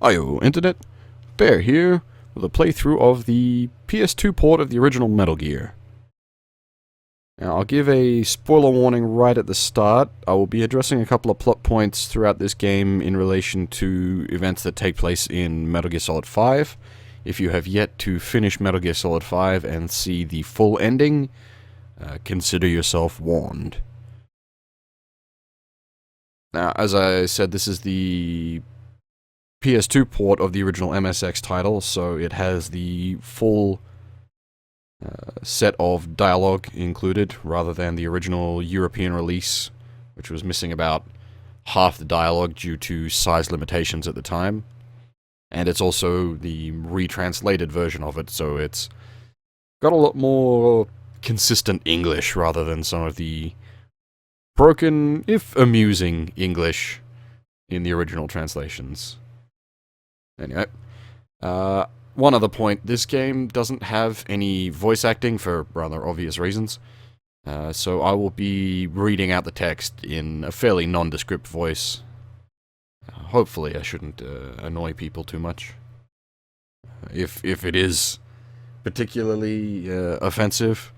Hiyo, Internet. Bear here with a playthrough of the PS2 port of the original Metal Gear. Now, I'll give a spoiler warning right at the start. I will be addressing a couple of plot points throughout this game in relation to events that take place in Metal Gear Solid 5. If you have yet to finish Metal Gear Solid 5 and see the full ending, consider yourself warned. Now, as I said, this is the PS2 port of the original MSX title, so it has the full set of dialogue included, rather than the original European release, which was missing about half the dialogue due to size limitations at the time. And it's also the retranslated version of it, so it's got a lot more consistent English rather than some of the broken, if amusing, English in the original translations. Anyway, one other point, this game doesn't have any voice acting for rather obvious reasons, so I will be reading out the text in a fairly nondescript voice. Hopefully I shouldn't annoy people too much. If it is particularly offensive,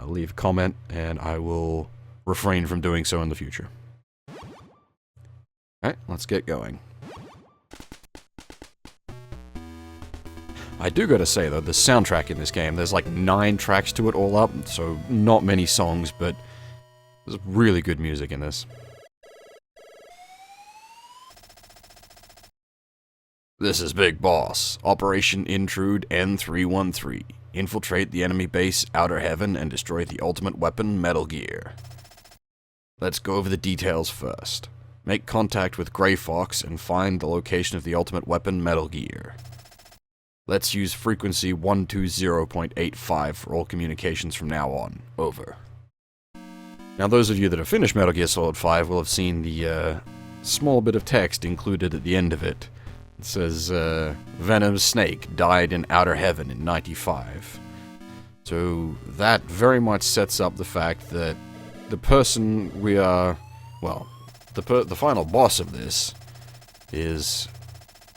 leave a comment and I will refrain from doing so in the future. Alright, let's get going. I do gotta say though, the soundtrack in this game, there's like 9 tracks to it all up, so not many songs, but there's really good music in this. This is Big Boss. Operation Intrude N313. Infiltrate the enemy base, Outer Heaven, and destroy the ultimate weapon, Metal Gear. Let's go over the details first. Make contact with Grey Fox and find the location of the ultimate weapon, Metal Gear. Let's use frequency 120.85 for all communications from now on. Over. Now those of you that have finished Metal Gear Solid 5 will have seen the small bit of text included at the end of it. It says, Venom's Snake died in Outer Heaven in 95. So that very much sets up the fact that the person we are, well, the final boss of this is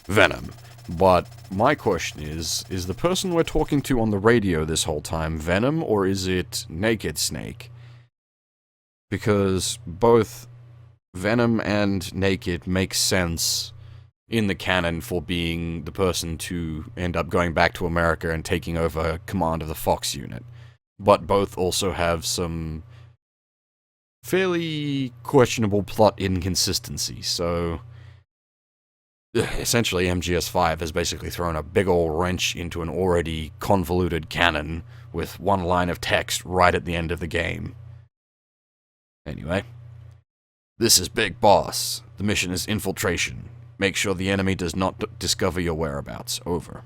Venom. But my question is the person we're talking to on the radio this whole time Venom, or is it Naked Snake? Because both Venom and Naked make sense in the canon for being the person to end up going back to America and taking over command of the Fox unit. But both also have some fairly questionable plot inconsistencies, so essentially MGS5 has basically thrown a big ol' wrench into an already convoluted canon with one line of text right at the end of the game. Anyway, this is Big Boss. The mission is infiltration. Make sure the enemy does not discover your whereabouts. Over.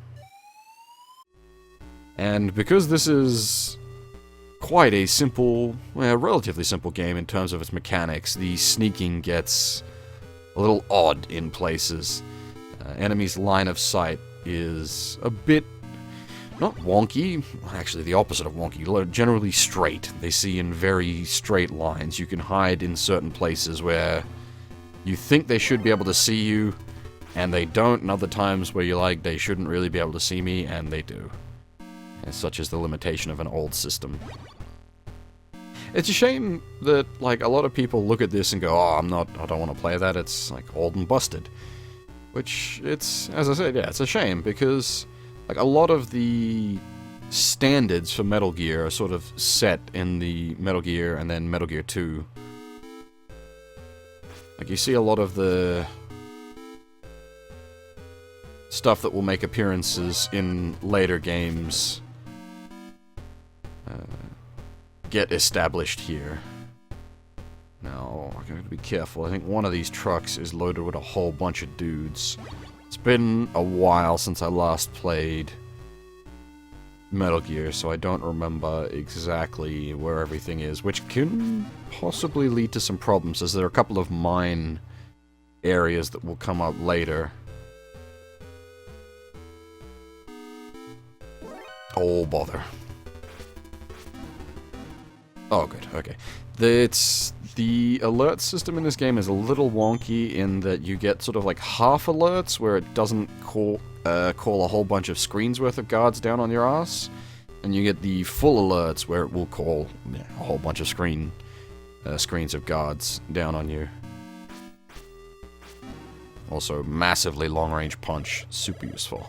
And because this is quite a simple, well, relatively simple game in terms of its mechanics, the sneaking gets a little odd in places. Enemy's line of sight is a bit, not wonky, actually the opposite of wonky, generally straight. They see in very straight lines. You can hide in certain places where you think they should be able to see you, and they don't, and other times where you're like, they shouldn't really be able to see me, and they do. And such is the limitation of an old system. It's a shame that, like, a lot of people look at this and go, oh, I don't want to play that, it's, like, old and busted. Which, it's, as I said, yeah, it's a shame, because, like, a lot of the standards for Metal Gear are sort of set in the Metal Gear and then Metal Gear 2. Like, you see a lot of the stuff that will make appearances in later games get established here. Now, I gotta be careful. I think one of these trucks is loaded with a whole bunch of dudes. It's been a while since I last played Metal Gear, so I don't remember exactly where everything is, which can possibly lead to some problems, as there are a couple of mine areas that will come up later. Oh, bother. Oh, good, okay. The alert system in this game is a little wonky in that you get sort of like half alerts where it doesn't call a whole bunch of screens worth of guards down on your ass, and you get the full alerts where it will call a whole bunch of screens of guards down on you. Also, massively long-range punch, super useful.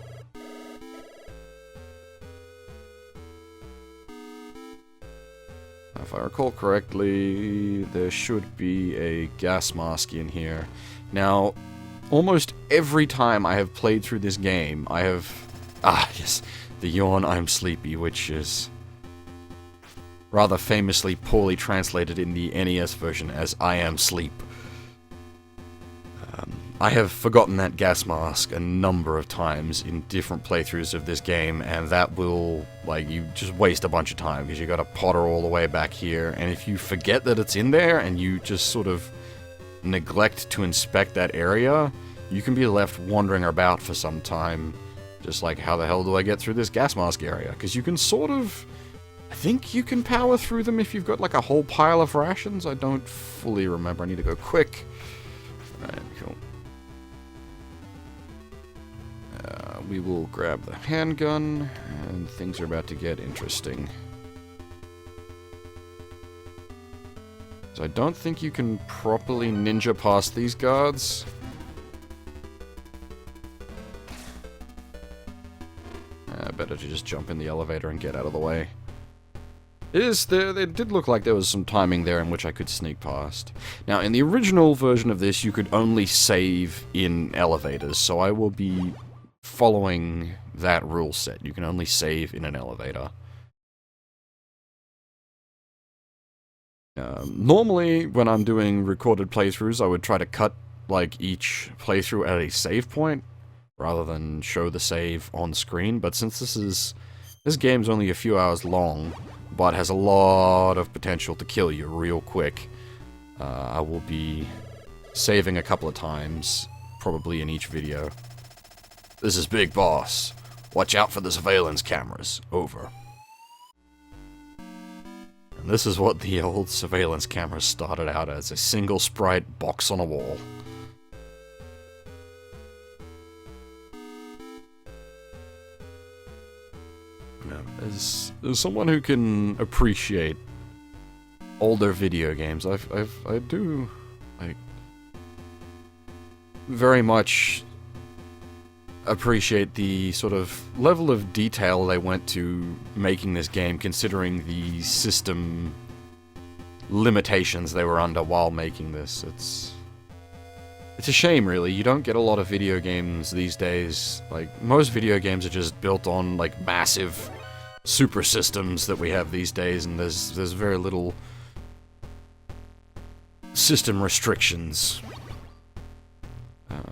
If I recall correctly, there should be a gas mask in here. Now, almost every time I have played through this game, I have... Ah, yes, the yawn, I'm sleepy, which is rather famously poorly translated in the NES version as I am sleep. I have forgotten that gas mask a number of times in different playthroughs of this game, and that will, like, you just waste a bunch of time, because you gotta potter all the way back here, and if you forget that it's in there, and you just sort of neglect to inspect that area, you can be left wandering about for some time, just like, how the hell do I get through this gas mask area? Because you can sort of... I think you can power through them if you've got, like, a whole pile of rations. I don't fully remember. I need to go quick. Alright, cool. We will grab the handgun, and things are about to get interesting. So I don't think you can properly ninja past these guards. Better to just jump in the elevator and get out of the way. It did look like there was some timing there in which I could sneak past. Now, in the original version of this, you could only save in elevators, so I will be following that rule set. You can only save in an elevator. Normally, when I'm doing recorded playthroughs, I would try to cut, like, each playthrough at a save point, rather than show the save on screen, but since this game's only a few hours long, but has a lot of potential to kill you real quick, I will be saving a couple of times, probably in each video. This is Big Boss. Watch out for the surveillance cameras. Over. And this is what the old surveillance cameras started out as, a single sprite box on a wall. Now, as someone who can appreciate older video games, I do, like, very much appreciate the sort of level of detail they went to making this game, considering the system limitations they were under while making this. It's a shame, really. You don't get a lot of video games these days. Like, most video games are just built on, like, massive super systems that we have these days, and there's very little system restrictions.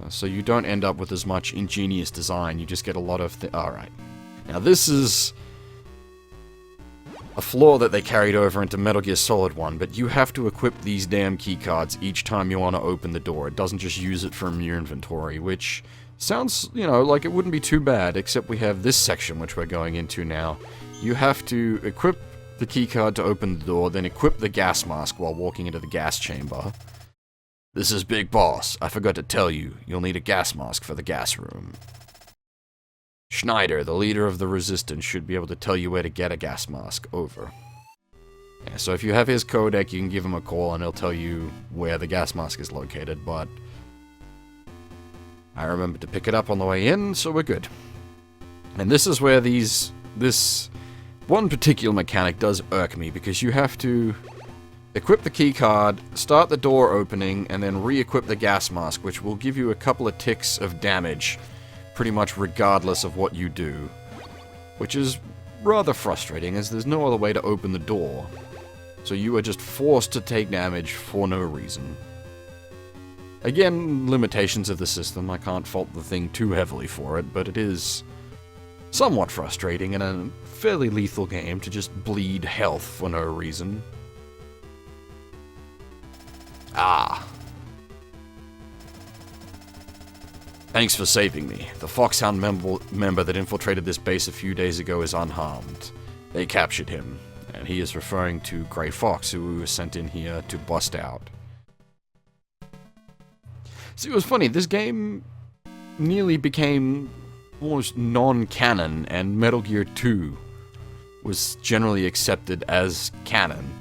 So you don't end up with as much ingenious design, you just get a lot of alright. Now this is a flaw that they carried over into Metal Gear Solid 1, but you have to equip these damn keycards each time you want to open the door. It doesn't just use it from your inventory, which sounds, you know, like it wouldn't be too bad, except we have this section which we're going into now. You have to equip the keycard to open the door, then equip the gas mask while walking into the gas chamber. This is Big Boss. I forgot to tell you, you'll need a gas mask for the gas room. Schneider, the leader of the Resistance, should be able to tell you where to get a gas mask. Over. Yeah, so if you have his codec, you can give him a call and he'll tell you where the gas mask is located, but I remembered to pick it up on the way in, so we're good. And this is where this one particular mechanic does irk me, because you have to equip the keycard, start the door opening, and then re-equip the gas mask, which will give you a couple of ticks of damage, pretty much regardless of what you do. Which is rather frustrating, as there's no other way to open the door. So you are just forced to take damage for no reason. Again, limitations of the system, I can't fault the thing too heavily for it, but it is somewhat frustrating in a fairly lethal game to just bleed health for no reason. Ah. Thanks for saving me. The Foxhound member that infiltrated this base a few days ago is unharmed. They captured him, and he is referring to Grey Fox, who was sent in here to bust out. See, it was funny, this game nearly became almost non-canon, and Metal Gear 2 was generally accepted as canon.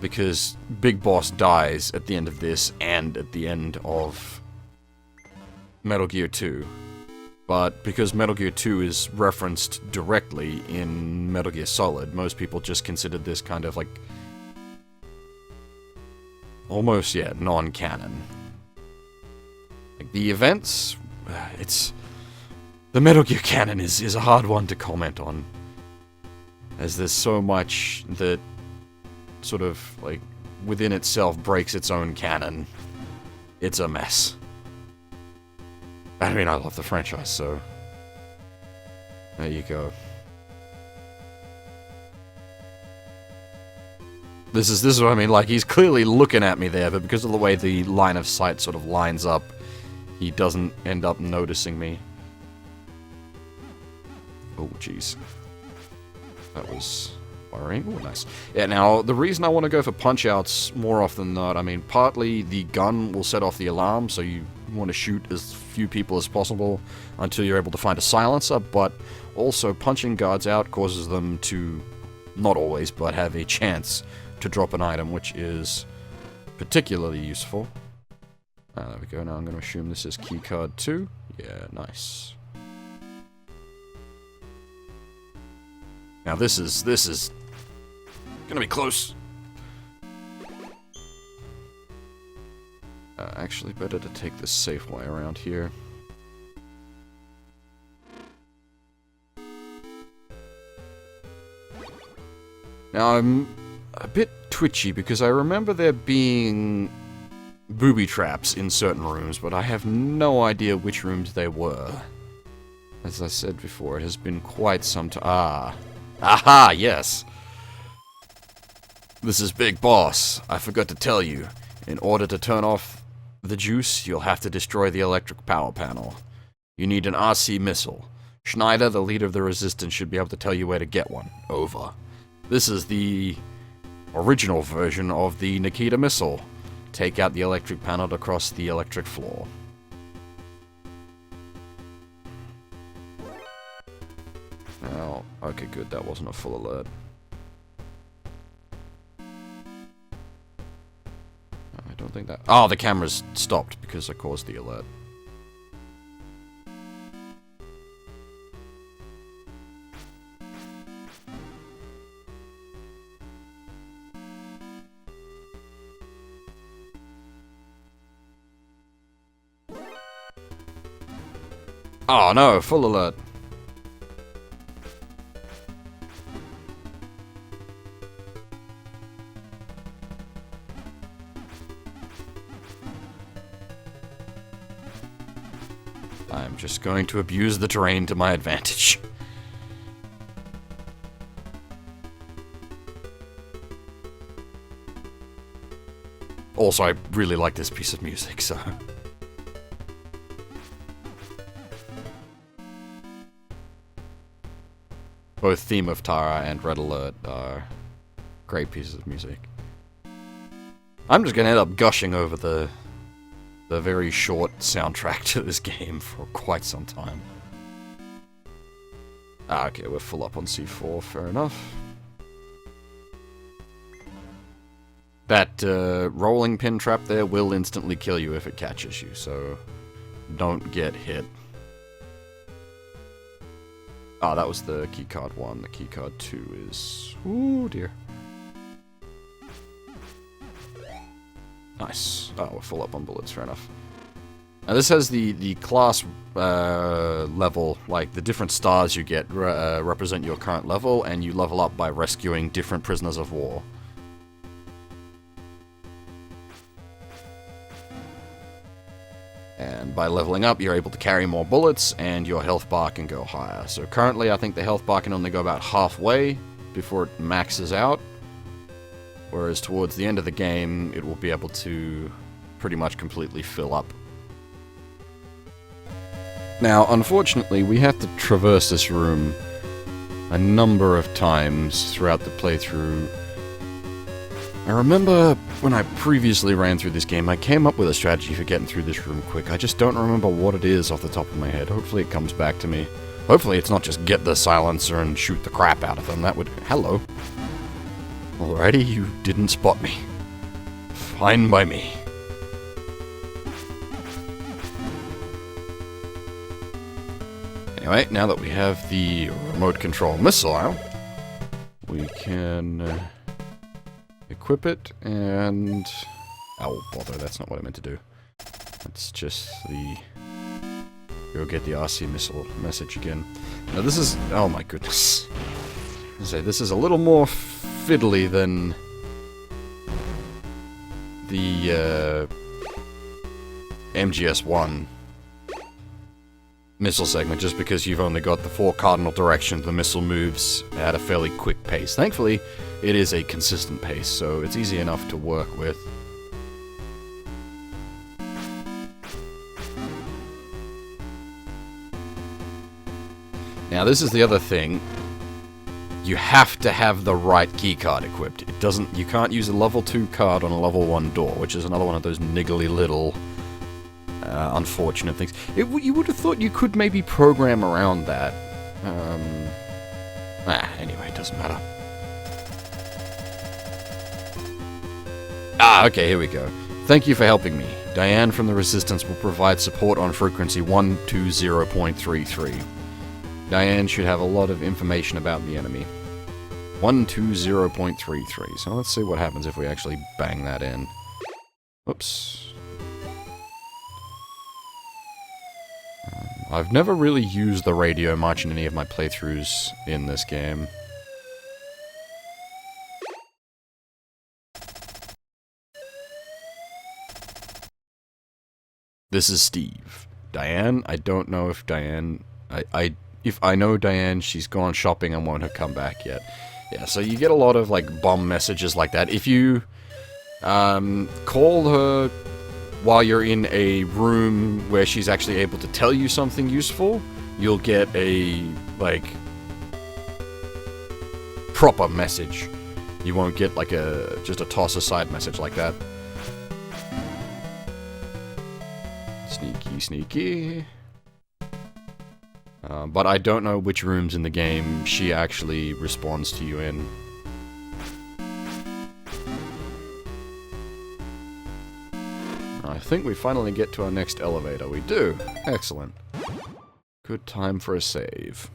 Because Big Boss dies at the end of this and at the end of Metal Gear 2. But because Metal Gear 2 is referenced directly in Metal Gear Solid, most people just considered this kind of like almost, yeah, non-canon. Like the events, it's... The Metal Gear canon is a hard one to comment on, as there's so much that sort of, like, within itself breaks its own canon. It's a mess. I mean, I love the franchise, so... There you go. This is what I mean, like, he's clearly looking at me there, but because of the way the line of sight sort of lines up, he doesn't end up noticing me. Oh, jeez. That was worrying. Oh, nice. Yeah, now, the reason I want to go for punch-outs more often than not, I mean, partly the gun will set off the alarm, so you want to shoot as few people as possible until you're able to find a silencer, but also punching guards out causes them to, not always, but have a chance to drop an item, which is particularly useful. There we go. Now I'm going to assume this is keycard 2. Yeah, nice. Now this is gonna be close. Actually, better to take the safe way around here. Now I'm a bit twitchy because I remember there being booby traps in certain rooms, but I have no idea which rooms they were. As I said before, it has been quite some time. Aha, yes! This is Big Boss. I forgot to tell you. In order to turn off the juice, you'll have to destroy the electric power panel. You need an RC missile. Schneider, the leader of the Resistance, should be able to tell you where to get one. Over. This is the original version of the Nikita missile. Take out the electric panel to cross the electric floor. Now, okay, good, that wasn't a full alert. I don't think that... Oh, the camera's stopped because I caused the alert. Oh no, full alert. I'm just going to abuse the terrain to my advantage. Also, I really like this piece of music, so... Both Theme of Tara and Red Alert are great pieces of music. I'm just gonna end up gushing over the very short soundtrack to this game for quite some time. Ah, okay, we're full up on C4, fair enough. That rolling pin trap there will instantly kill you if it catches you, so don't get hit. Ah, that was the keycard 1. The keycard 2 is... Ooh, dear. Nice. Oh, we're full up on bullets, fair enough. Now this has the class level, like the different stars you get represent your current level, and you level up by rescuing different prisoners of war. And by leveling up, you're able to carry more bullets, and your health bar can go higher. So currently, I think the health bar can only go about halfway before it maxes out. Whereas towards the end of the game, it will be able to pretty much completely fill up. Now, unfortunately, we have to traverse this room a number of times throughout the playthrough. I remember when I previously ran through this game, I came up with a strategy for getting through this room quick. I just don't remember what it is off the top of my head. Hopefully it comes back to me. Hopefully it's not just get the silencer and shoot the crap out of them. That would... Hello. Alrighty, you didn't spot me. Fine by me. Anyway, now that we have the remote control missile, we can equip it and... Oh, bother, that's not what I meant to do. That's just the... Go get the RC missile message again. Now this is... Oh my goodness. I say, this is a little more fiddly than the MGS1 missile segment, just because you've only got the 4 cardinal directions the missile moves at a fairly quick pace. Thankfully, it is a consistent pace, so it's easy enough to work with. Now, this is the other thing. You have to have the right keycard equipped. It doesn't... You can't use a level 2 card on a level 1 door, which is another one of those niggly little... unfortunate things. You would have thought you could maybe program around that. Anyway, it doesn't matter. Okay, here we go. Thank you for helping me. Diane from the Resistance will provide support on frequency 120.33. Diane should have a lot of information about the enemy. 120.33. So let's see what happens if we actually bang that in. Oops. I've never really used the radio much in any of my playthroughs in this game. This is Steve. Diane, I don't know if Diane... If I know Diane, she's gone shopping and won't have come back yet. Yeah, so you get a lot of, like, bomb messages like that. If you call her while you're in a room where she's actually able to tell you something useful, you'll get a, like, proper message. You won't get, like, just a toss-aside message like that. Sneaky, sneaky. But I don't know which rooms in the game she actually responds to you in. I think we finally get to our next elevator. We do. Excellent. Good time for a save.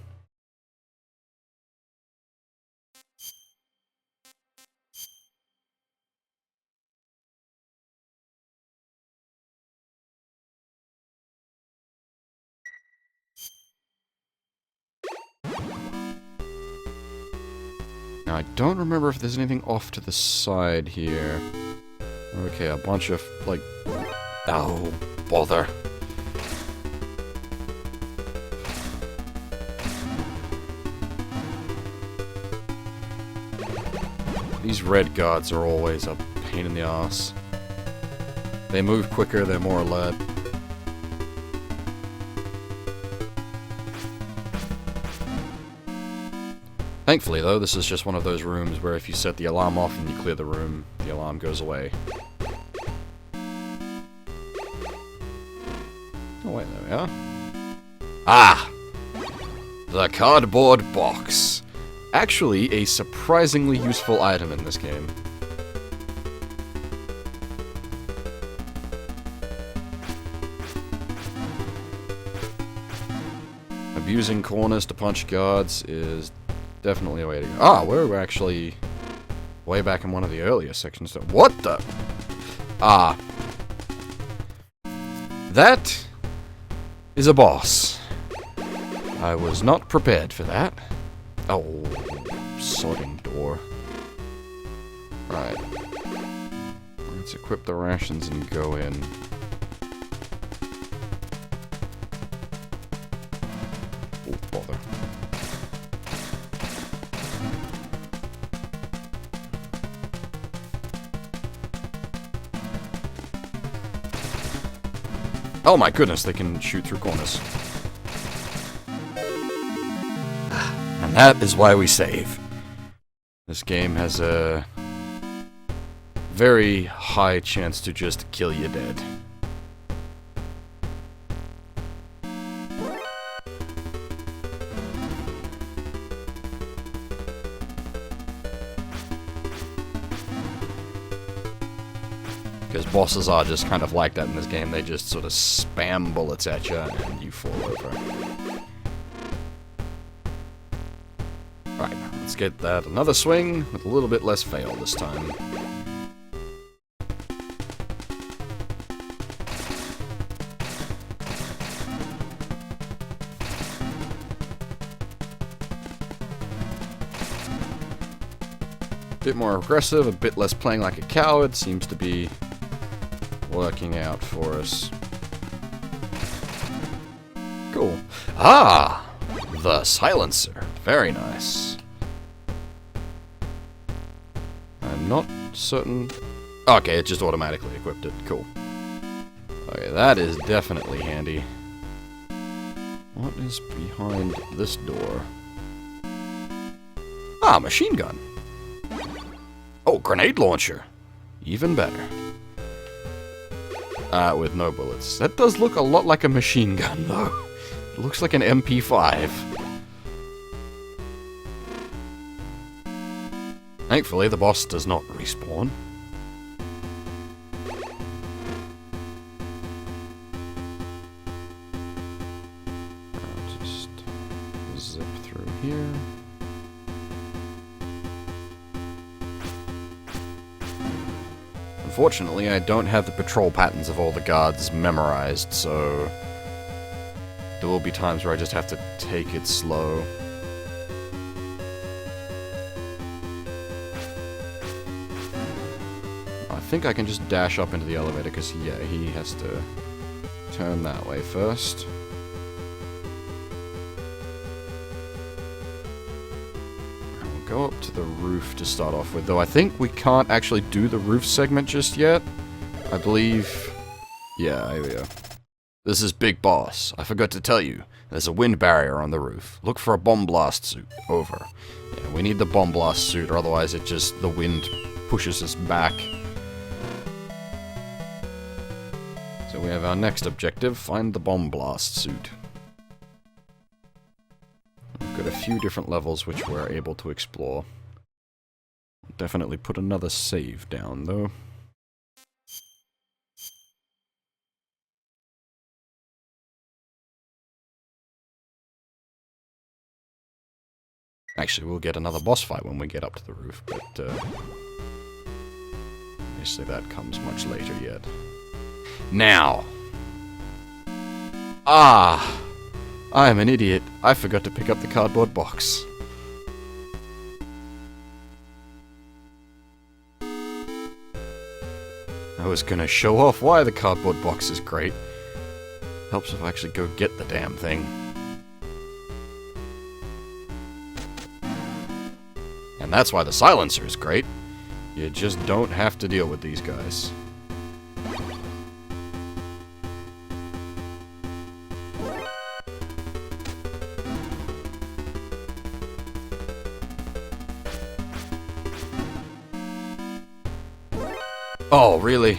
Now, I don't remember if there's anything off to the side here. Okay, a bunch of, like... Oh, bother. These red guards are always a pain in the ass. They move quicker, they're more alert. Thankfully, though, this is just one of those rooms where if you set the alarm off and you clear the room, the alarm goes away. Oh, wait, there we are. Ah! The cardboard box. Actually, a surprisingly useful item in this game. Abusing corners to punch guards is definitely a way to go. Ah, we're actually way back in one of the earlier sections. What the? Ah. That is a boss. I was not prepared for that. Oh, sodding door. Right. Let's equip the rations and go in. Oh, bother. Oh my goodness, they can shoot through corners. And that is why we save. This game has a very high chance to just kill you dead. Because bosses are just kind of like that in this game. They just sort of spam bullets at you and you fall over. Right, let's get that another swing with a little bit less fail this time. Bit more aggressive, a bit less playing like a coward, seems to be working out for us. Cool. Ah! The silencer. Very nice. I'm not certain... Okay, it just automatically equipped it. Cool. Okay, that is definitely handy. What is behind this door? Ah, machine gun. Oh, grenade launcher. Even better. With no bullets. That does look a lot like a machine gun, though. It looks like an MP5. Thankfully, the boss does not respawn. I'll just zip through here. Unfortunately, I don't have the patrol patterns of all the guards memorized, so there will be times where I just have to take it slow. I think I can just dash up into the elevator, because, yeah, he has to turn that way first. Go up to the roof to start off with, though I think we can't actually do the roof segment just yet. I believe... Yeah, here we go. This is Big Boss. I forgot to tell you. There's a wind barrier on the roof. Look for a bomb blast suit. Over. Yeah, we need the bomb blast suit, or otherwise it just... the wind pushes us back. So we have our next objective. Find the bomb blast suit. Got a few different levels which we're able to explore. Definitely put another save down, though. Actually, we'll get another boss fight when we get up to the roof, but obviously that comes much later yet. Now! Ah! I am an idiot. I forgot to pick up the cardboard box. I was gonna show off why the cardboard box is great. Helps if I actually go get the damn thing. And that's why the silencer is great. You just don't have to deal with these guys. Oh, really?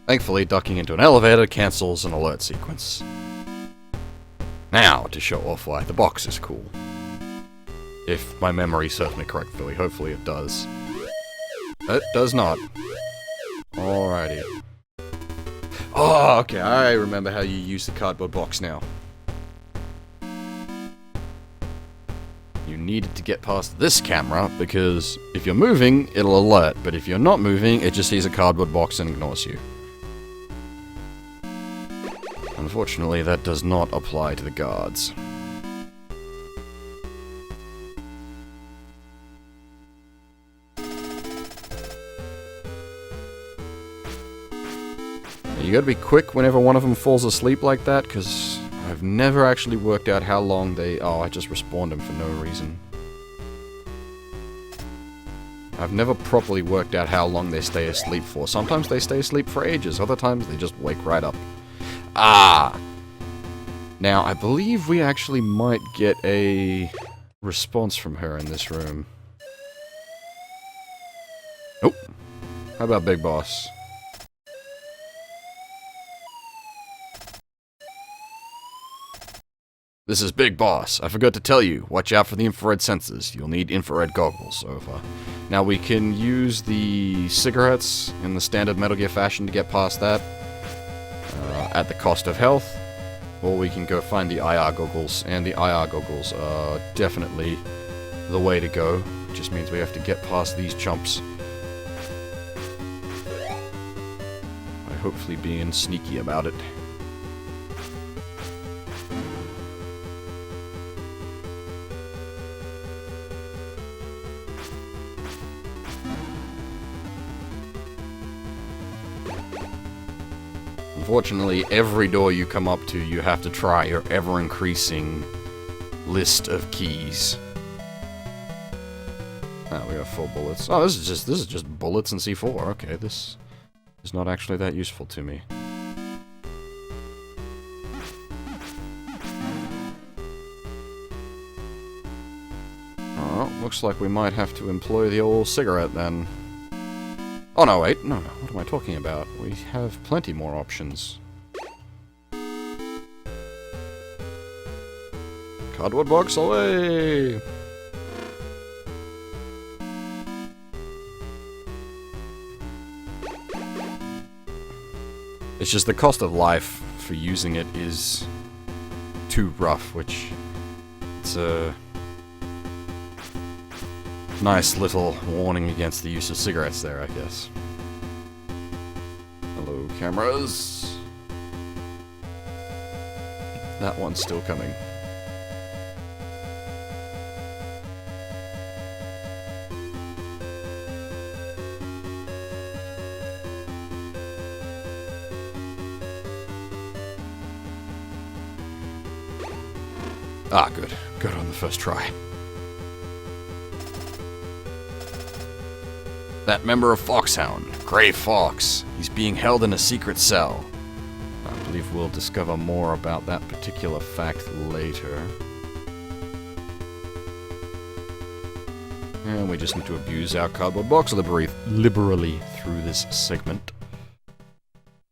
Thankfully, ducking into an elevator cancels an alert sequence. Now, to show off why the box is cool. If my memory serves me correctly, hopefully it does. It does not. Alrighty. Oh, okay, I remember how you use the cardboard box now. You needed to get past this camera, because if you're moving, it'll alert, but if you're not moving, it just sees a cardboard box and ignores you. Unfortunately, that does not apply to the guards. You gotta be quick whenever one of them falls asleep like that, because I've never actually worked out how long they... Oh, I just respawned them for no reason. I've never properly worked out how long they stay asleep for. Sometimes they stay asleep for ages, other times they just wake right up. Ah! Now, I believe we actually might get a response from her in this room. Nope. How about Big Boss? This is Big Boss. I forgot to tell you, watch out for the infrared sensors. You'll need infrared goggles. Over. Now we can use the cigarettes in the standard Metal Gear fashion to get past that, at the cost of health, or we can go find the IR goggles, and the IR goggles are definitely the way to go. It just means we have to get past these chumps. By hopefully being sneaky about it. Unfortunately, every door you come up to, you have to try your ever-increasing list of keys. Ah, we got full bullets. Oh, this is just bullets and C4. Okay, this is not actually that useful to me. Oh, looks like we might have to employ the old cigarette then. Oh no, wait, no, what am I talking about? We have plenty more options. Cardboard box away! It's just the cost of life for using it is too rough, which it's a nice little warning against the use of cigarettes there, I guess. Hello, cameras. That one's still coming. Ah, good. Good on the first try. That member of Foxhound, Grey Fox, he's being held in a secret cell. I believe we'll discover more about that particular fact later. And we just need to abuse our cardboard box liberally through this segment.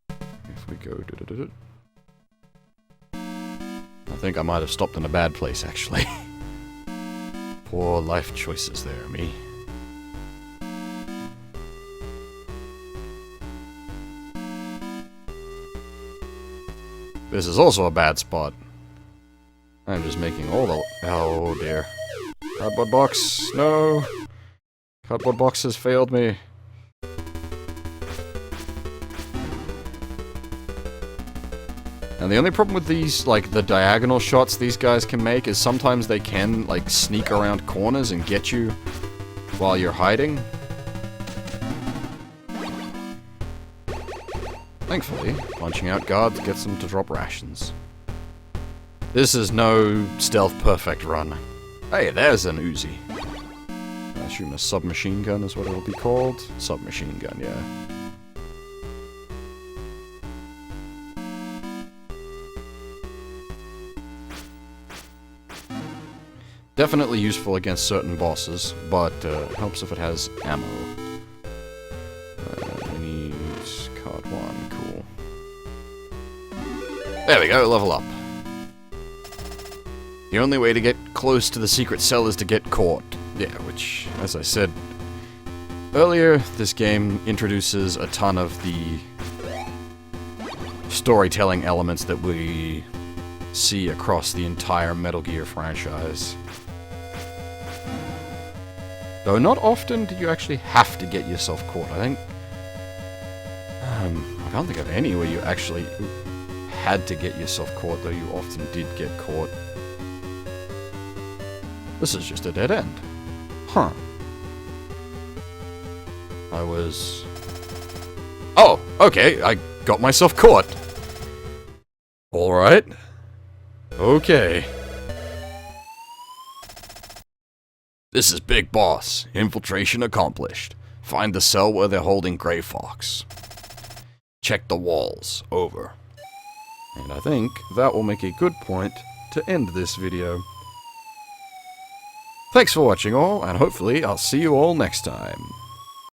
If we go... I think I might have stopped in a bad place, actually. Poor life choices there, me. This is also a bad spot. I'm just making all the... Oh dear. Cardboard box, no! Cardboard box has failed me. And the only problem with these, like, the diagonal shots these guys can make is sometimes they can, like, sneak around corners and get you while you're hiding. Thankfully, punching out guards gets them to drop rations. This is no stealth perfect run. Hey, there's an Uzi. I assume a submachine gun is what it'll be called. Submachine gun, yeah. Definitely useful against certain bosses, but helps if it has ammo. We need card 1, cool. There we go, level up. The only way to get close to the secret cell is to get caught. Yeah, which, as I said earlier, this game introduces a ton of the storytelling elements that we see across the entire Metal Gear franchise. Though not often do you actually have to get yourself caught. I can't think of any where you actually had to get yourself caught, though you often did get caught. This is just a dead end. Huh. I was... Oh, okay, I got myself caught. Alright. Okay. This is Big Boss. Infiltration accomplished. Find the cell where they're holding Grey Fox. Check the walls. Over. And I think that will make a good point to end this video. Thanks for watching all, and hopefully I'll see you all next time.